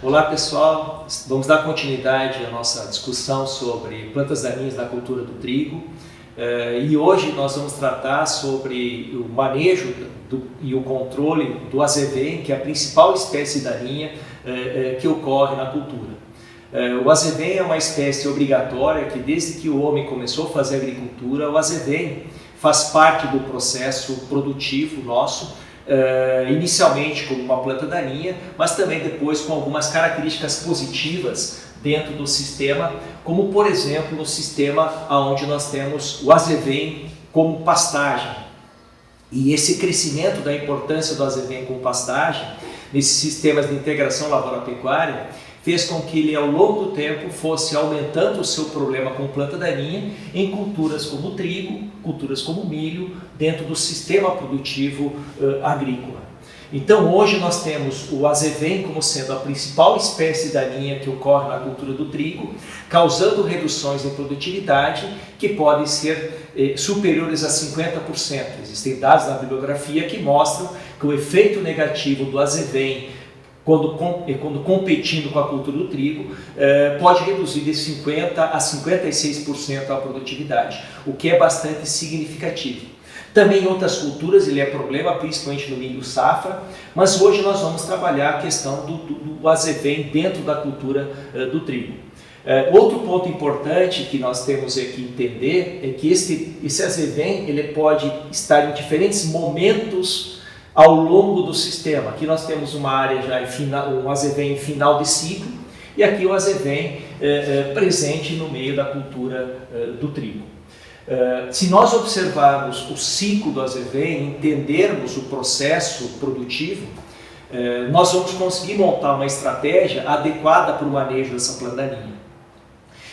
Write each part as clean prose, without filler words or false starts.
Olá pessoal, vamos dar continuidade à nossa discussão sobre plantas daninhas na cultura do trigo e hoje nós vamos tratar sobre o manejo e o controle do azevém, que é a principal espécie daninha que ocorre na cultura. O azevém é uma espécie obrigatória que desde que o homem começou a fazer agricultura, o azevém faz parte do processo produtivo nosso, inicialmente como uma planta daninha, mas também depois com algumas características positivas dentro do sistema, como por exemplo no sistema onde nós temos o azevém como pastagem. E esse crescimento da importância do azevém como pastagem, nesses sistemas de integração lavoura-pecuária, fez com que ele ao longo do tempo fosse aumentando o seu problema com planta daninha em culturas como o trigo, culturas como o milho, dentro do sistema produtivo agrícola. Então hoje nós temos o azevém como sendo a principal espécie daninha que ocorre na cultura do trigo, causando reduções em produtividade que podem ser superiores a 50%. Existem dados na bibliografia que mostram que o efeito negativo do azevém quando competindo com a cultura do trigo, pode reduzir de 50% a 56% a produtividade, o que é bastante significativo. Também em outras culturas ele é problema, principalmente no milho safra, mas hoje nós vamos trabalhar a questão do azevém dentro da cultura do trigo. Outro ponto importante que nós temos que entender é que esse azevém ele pode estar em diferentes momentos ao longo do sistema. Aqui nós temos uma área já um azevém em final de ciclo e aqui o azevém presente no meio da cultura do trigo. Se nós observarmos o ciclo do azevém, entendermos o processo produtivo, nós vamos conseguir montar uma estratégia adequada para o manejo dessa planta daninha.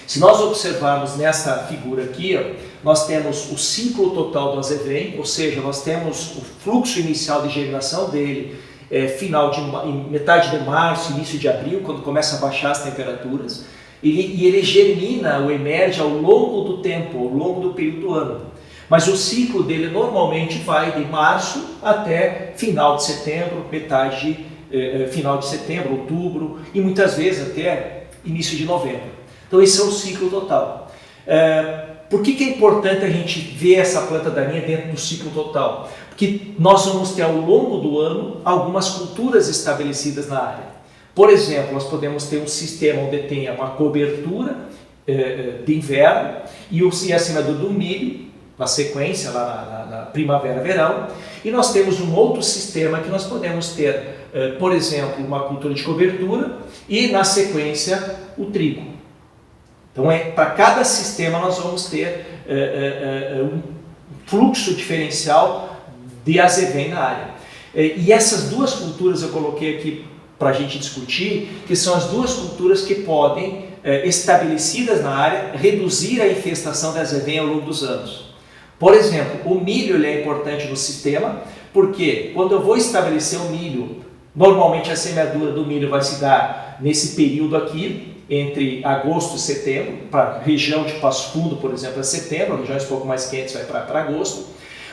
Se nós observarmos nessa figura aqui, nós temos o ciclo total do azevém, ou seja, nós temos o fluxo inicial de germinação dele, metade de março, início de abril, quando começa a baixar as temperaturas, e ele germina ou emerge ao longo do tempo, ao longo do período do ano. Mas o ciclo dele normalmente vai de março até final de setembro, final de setembro, outubro, e muitas vezes até início de novembro. Então esse é o ciclo total. Por que é importante a gente ver essa planta daninha dentro do ciclo total? Porque nós vamos ter ao longo do ano algumas culturas estabelecidas na área. Por exemplo, nós podemos ter um sistema onde tenha uma cobertura de inverno e a semeadura do milho, na sequência, lá na primavera-verão, e nós temos um outro sistema que nós podemos ter, por exemplo, uma cultura de cobertura e na sequência o trigo. Então, para cada sistema nós vamos ter um fluxo diferencial de azevém na área. E essas duas culturas eu coloquei aqui para a gente discutir, que são as duas culturas que podem, estabelecidas na área, reduzir a infestação de azevém ao longo dos anos. Por exemplo, o milho ele é importante no sistema, porque quando eu vou estabelecer o milho, normalmente a semeadura do milho vai se dar nesse período aqui, entre agosto e setembro, para a região de Passo Fundo, por exemplo, é setembro, regiões um pouco mais quentes vai para agosto,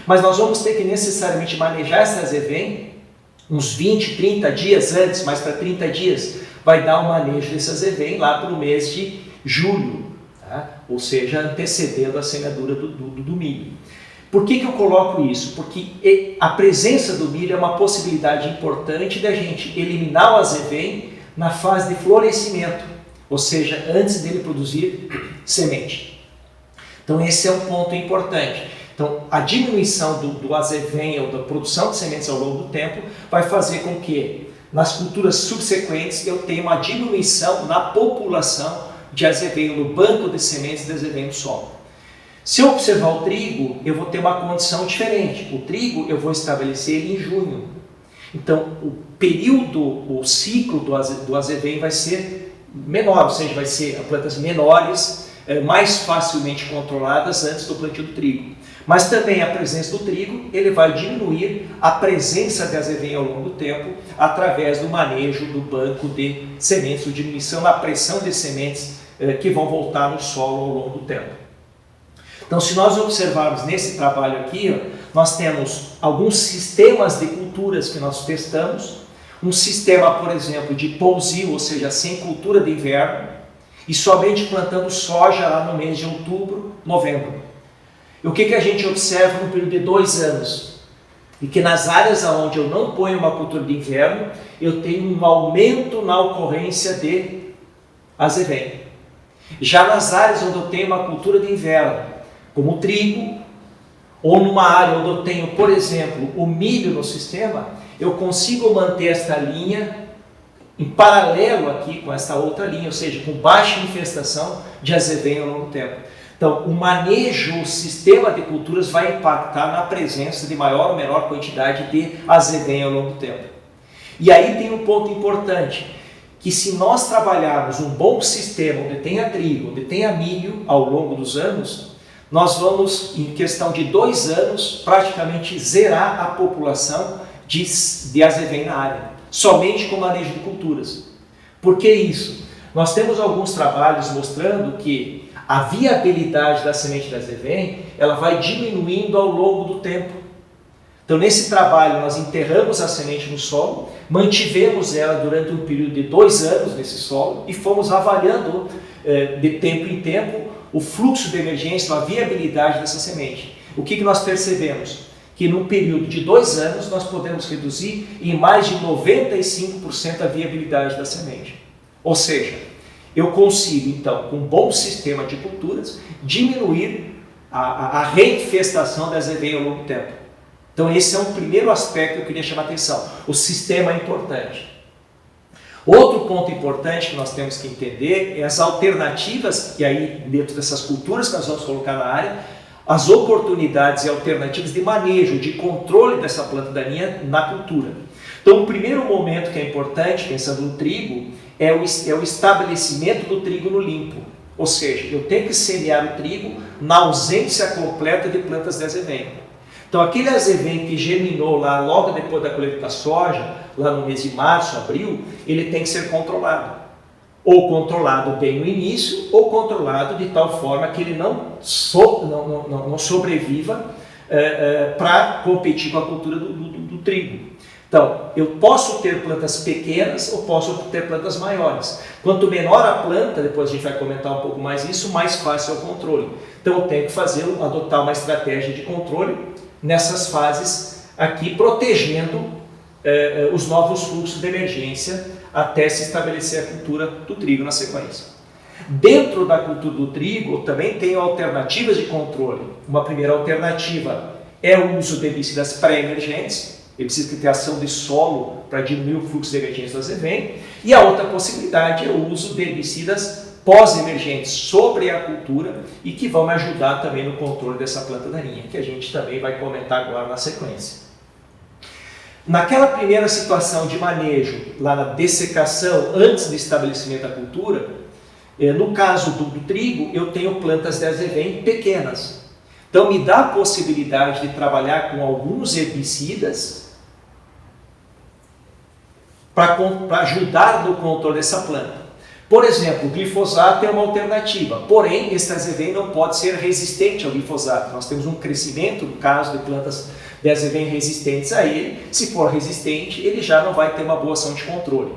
mas nós vamos ter que necessariamente manejar esse azevém uns 20, 30 dias antes, mais para 30 dias, vai dar um manejo desse azevém lá para o mês de julho, tá? Ou seja, antecedendo a semeadura do milho. Por que eu coloco isso? Porque a presença do milho é uma possibilidade importante da gente eliminar o azevém na fase de florescimento, ou seja, antes dele produzir semente. Então esse é um ponto importante. Então a diminuição do azevém ou da produção de sementes ao longo do tempo vai fazer com que nas culturas subsequentes eu tenha uma diminuição na população de azevém no banco de sementes de azevém no solo. Se eu observar o trigo, eu vou ter uma condição diferente. O trigo eu vou estabelecer ele em junho. Então o ciclo do azevém vai ser menor, ou seja, vai ser plantas menores, mais facilmente controladas antes do plantio do trigo. Mas também a presença do trigo, ele vai diminuir a presença de azevém ao longo do tempo através do manejo do banco de sementes, ou diminuição na pressão de sementes que vão voltar no solo ao longo do tempo. Então, se nós observarmos nesse trabalho aqui, nós temos alguns sistemas de culturas que nós testamos, um sistema, por exemplo, de pousio, ou seja, sem cultura de inverno, e somente plantando soja lá no mês de outubro, novembro. E o que a gente observa no período de 2 anos? E que nas áreas onde eu não ponho uma cultura de inverno, eu tenho um aumento na ocorrência de azevém. Já nas áreas onde eu tenho uma cultura de inverno, como o trigo, ou numa área onde eu tenho, por exemplo, o milho no sistema, eu consigo manter esta linha em paralelo aqui com esta outra linha, ou seja, com baixa infestação de azevém ao longo do tempo. Então, o manejo, o sistema de culturas vai impactar na presença de maior ou menor quantidade de azevém ao longo do tempo. E aí tem um ponto importante, que se nós trabalharmos um bom sistema onde tenha trigo, onde tenha milho ao longo dos anos, nós vamos, em questão de 2 anos, praticamente zerar a população de azevém na área, somente com manejo de culturas. Por que isso? Nós temos alguns trabalhos mostrando que a viabilidade da semente de azevém, ela vai diminuindo ao longo do tempo. Então, nesse trabalho, nós enterramos a semente no solo, mantivemos ela durante um período de 2 anos nesse solo e fomos avaliando de tempo em tempo o fluxo de emergência, a viabilidade dessa semente. O que nós percebemos? Que num período de 2 anos nós podemos reduzir em mais de 95% a viabilidade da semente. Ou seja, eu consigo então, com um bom sistema de culturas, diminuir a reinfestação da azevém ao longo do tempo. Então esse é um primeiro aspecto que eu queria chamar a atenção. O sistema é importante. Outro ponto importante que nós temos que entender é as alternativas, e aí dentro dessas culturas que nós vamos colocar na área, as oportunidades e alternativas de manejo, de controle dessa planta daninha na cultura. Então o primeiro momento que é importante, pensando no trigo, é o estabelecimento do trigo no limpo. Ou seja, eu tenho que semear o trigo na ausência completa de plantas de azevém. Então aquele azevém que germinou lá logo depois da colheita da soja, lá no mês de março, abril, ele tem que ser controlado. Ou controlado bem no início, ou controlado de tal forma que ele não sobreviva para competir com a cultura do trigo. Então, eu posso ter plantas pequenas ou posso ter plantas maiores. Quanto menor a planta, depois a gente vai comentar um pouco mais isso, mais fácil é o controle. Então eu tenho que adotar uma estratégia de controle nessas fases aqui, protegendo os novos fluxos de emergência até se estabelecer a cultura do trigo na sequência. Dentro da cultura do trigo, eu também tenho alternativas de controle. Uma primeira alternativa é o uso de herbicidas pré-emergentes, herbicidas que têm ação de solo para diminuir o fluxo de emergência do azevém, e a outra possibilidade é o uso de herbicidas pós-emergentes sobre a cultura e que vão me ajudar também no controle dessa planta daninha, que a gente também vai comentar agora na sequência. Naquela primeira situação de manejo, lá na dessecação, antes do estabelecimento da cultura, no caso do trigo, eu tenho plantas de azevém pequenas. Então me dá a possibilidade de trabalhar com alguns herbicidas para ajudar no controle dessa planta. Por exemplo, o glifosato é uma alternativa, porém esse azevém não pode ser resistente ao glifosato. Nós temos um crescimento, no caso de plantas de azevém resistentes a ele. Se for resistente, ele já não vai ter uma boa ação de controle.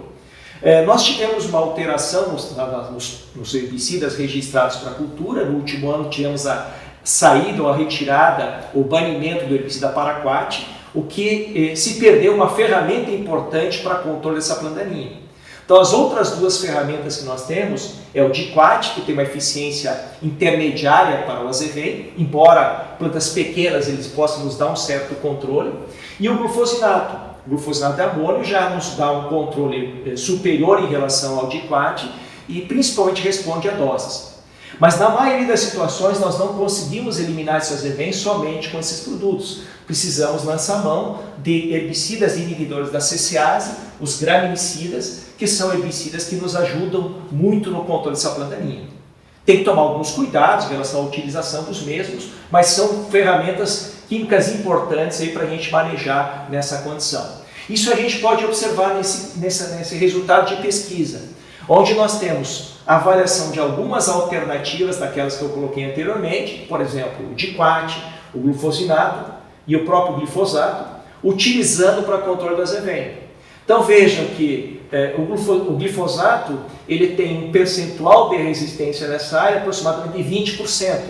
Nós tivemos uma alteração nos herbicidas registrados para a cultura. No último ano tivemos a saída ou a retirada, o banimento do herbicida paraquat, o que se perdeu uma ferramenta importante para controle dessa planta daninha. Então as outras 2 ferramentas que nós temos é o diquat, que tem uma eficiência intermediária para o azevém, embora plantas pequenas eles possam nos dar um certo controle, e o glufosinato. O glufosinato de amônio já nos dá um controle superior em relação ao diquat e principalmente responde a doses. Mas na maioria das situações nós não conseguimos eliminar esse azevém somente com esses produtos. Precisamos lançar mão de herbicidas inibidores da CCase, os graminicidas, que são herbicidas que nos ajudam muito no controle dessa planta daninha. Tem que tomar alguns cuidados em relação à utilização dos mesmos, mas são ferramentas químicas importantes para a gente manejar nessa condição. Isso a gente pode observar nesse resultado de pesquisa, onde nós temos a avaliação de algumas alternativas daquelas que eu coloquei anteriormente, por exemplo, o diquat, o glufosinato e o próprio glifosato, utilizando para controle do azevém. Então vejam que o glifosato ele tem um percentual de resistência nessa área aproximadamente de 20%.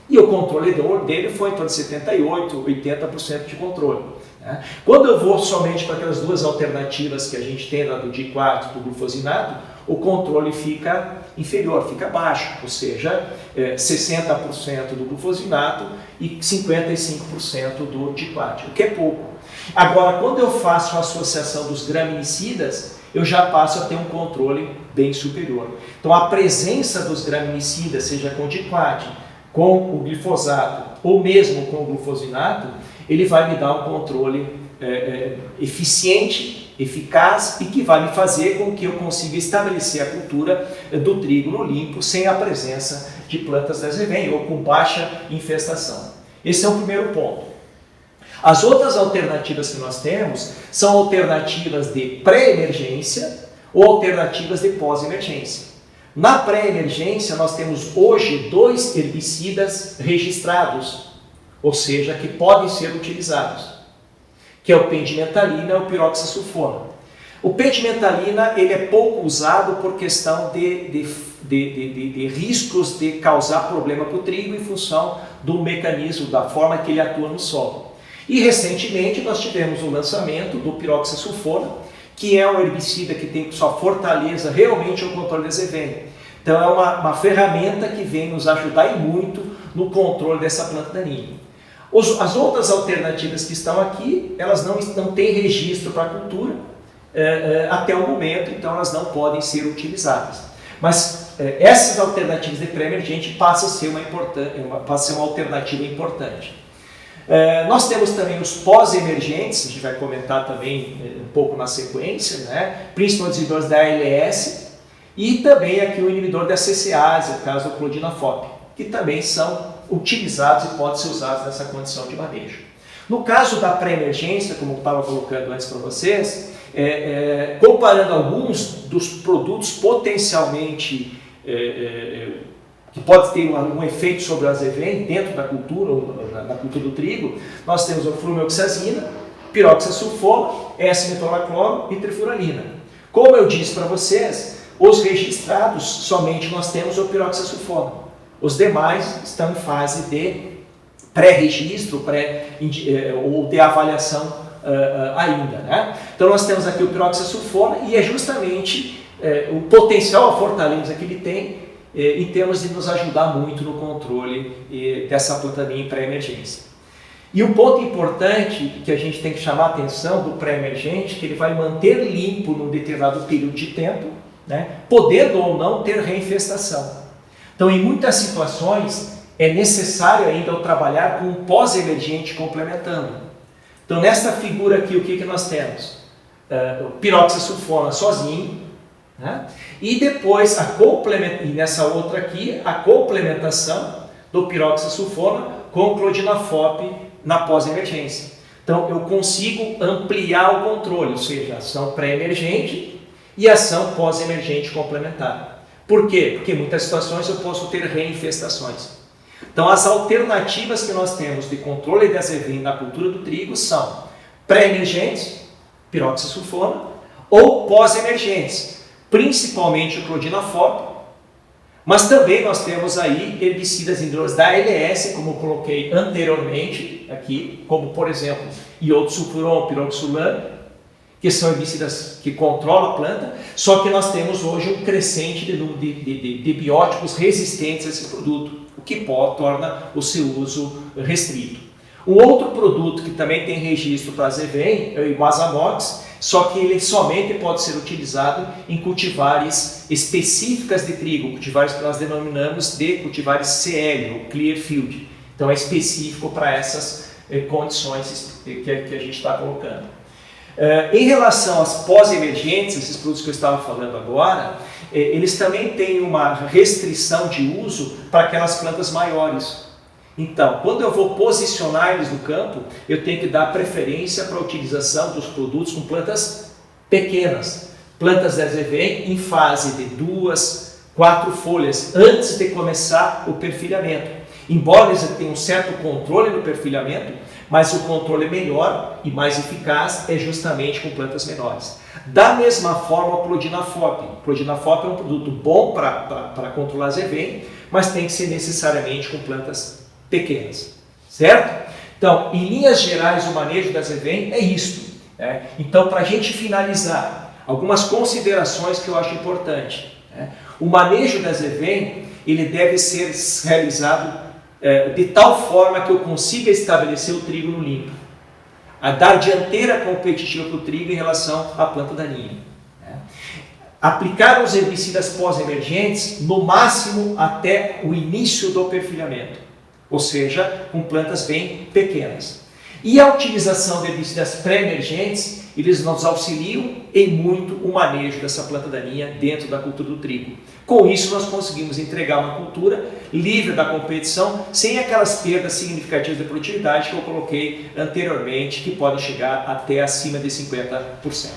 E o controle dele foi em torno de 78%, 80% de controle. Né? Quando eu vou somente para aquelas duas alternativas que a gente tem lá do diquato e do glufosinato, o controle fica inferior, fica baixo, ou seja, 60% do glufosinato e 55% do diquato, o que é pouco. Agora, quando eu faço a associação dos graminicidas, eu já passo a ter um controle bem superior. Então, a presença dos graminicidas, seja com diquato, com o glifosato ou mesmo com o glufosinato, ele vai me dar um controle eficiente, eficaz e que vai me fazer com que eu consiga estabelecer a cultura do trigo no limpo sem a presença de plantas de azevém ou com baixa infestação. Esse é o primeiro ponto. As outras alternativas que nós temos são alternativas de pré-emergência ou alternativas de pós-emergência. Na pré-emergência, nós temos hoje 2 herbicidas registrados, ou seja, que podem ser utilizados, que é o pendimetalina e o piroxasulfona. O pendimetalina ele é pouco usado por questão de riscos de causar problema para o trigo em função do mecanismo, da forma que ele atua no solo. E recentemente nós tivemos o lançamento do piroxasulfona, que é um herbicida que tem sua fortaleza realmente o controle de azevém. Então é uma ferramenta que vem nos ajudar e muito no controle dessa planta daninha. As outras alternativas que estão aqui, elas não têm registro para a cultura até o momento, então elas não podem ser utilizadas. Mas essas alternativas de pré-emergente passam a ser uma alternativa importante. Nós temos também os pós-emergentes, a gente vai comentar também um pouco na sequência, né? Principalmente os inibidores da ALS e também aqui o inibidor da CCase, o caso do clodinafop, que também são utilizados e podem ser usados nessa condição de manejo. No caso da pré-emergência, como eu estava colocando antes para vocês, comparando alguns dos produtos potencialmente que pode ter um efeito sobre o azevém dentro da cultura, ou na cultura do trigo, nós temos a flumeoxazina, piroxasulfona, S-metolacloro e trifuralina. Como eu disse para vocês, os registrados, somente nós temos o piroxasulfona. Os demais estão em fase de pré-registro ou de avaliação ainda. Né? Então nós temos aqui o piroxasulfona e é justamente o potencial, a fortaleza que ele tem em termos de nos ajudar muito no controle dessa planta daninha em pré-emergência. E um ponto importante que a gente tem que chamar a atenção do pré-emergente, que ele vai manter limpo num determinado período de tempo, né, podendo ou não ter reinfestação. Então, em muitas situações, é necessário ainda eu trabalhar com um pós-emergente complementando. Então, nesta figura aqui, o que nós temos? O piroxasulfona sozinho, né? E depois, e nessa outra aqui, a complementação do piroxasulfona com o clodinafop na pós-emergência. Então, eu consigo ampliar o controle, ou seja, ação pré-emergente e ação pós-emergente complementar. Por quê? Porque em muitas situações eu posso ter reinfestações. Então, as alternativas que nós temos de controle de azevém na cultura do trigo são pré-emergentes, piroxasulfona, ou pós-emergentes, principalmente o clodinafop, mas também nós temos aí herbicidas inibidores da ALS, como eu coloquei anteriormente aqui, como por exemplo iodosulfuron, piroxulan, que são herbicidas que controlam a planta, só que nós temos hoje um crescente de bióticos resistentes a esse produto, o que torna o seu uso restrito. Um outro produto que também tem registro para azevém é o Imazamox, só que ele somente pode ser utilizado em cultivares específicas de trigo, cultivares que nós denominamos de cultivares CL, ou Clear Field. Então é específico para essas condições que a gente está colocando. Em relação às pós-emergentes, esses produtos que eu estava falando agora, eles também têm uma restrição de uso para aquelas plantas maiores. Então, quando eu vou posicionar eles no campo, eu tenho que dar preferência para a utilização dos produtos com plantas pequenas, plantas de azevém em fase de 2, 4 folhas, antes de começar o perfilhamento. Embora eles tenham um certo controle no perfilhamento, Mas o controle melhor e mais eficaz é justamente com plantas menores. Da mesma forma, o Plodinafop. O Plodinafop é um produto bom para controlar a zevém, mas tem que ser necessariamente com plantas pequenas, certo? Então, em linhas gerais, o manejo da zevém é isto. Né? Então, para a gente finalizar, algumas considerações que eu acho importante. Né? O manejo da zevém, ele deve ser realizado de tal forma que eu consiga estabelecer o trigo no limpo, a dar dianteira competitiva para o trigo em relação à planta daninha. Né? Aplicar os herbicidas pós-emergentes no máximo até o início do perfilhamento, ou seja, com plantas bem pequenas. E a utilização de herbicidas pré-emergentes, eles nos auxiliam em muito o manejo dessa planta daninha dentro da cultura do trigo. Com isso, nós conseguimos entregar uma cultura livre da competição, sem aquelas perdas significativas de produtividade que eu coloquei anteriormente, que podem chegar até acima de 50%.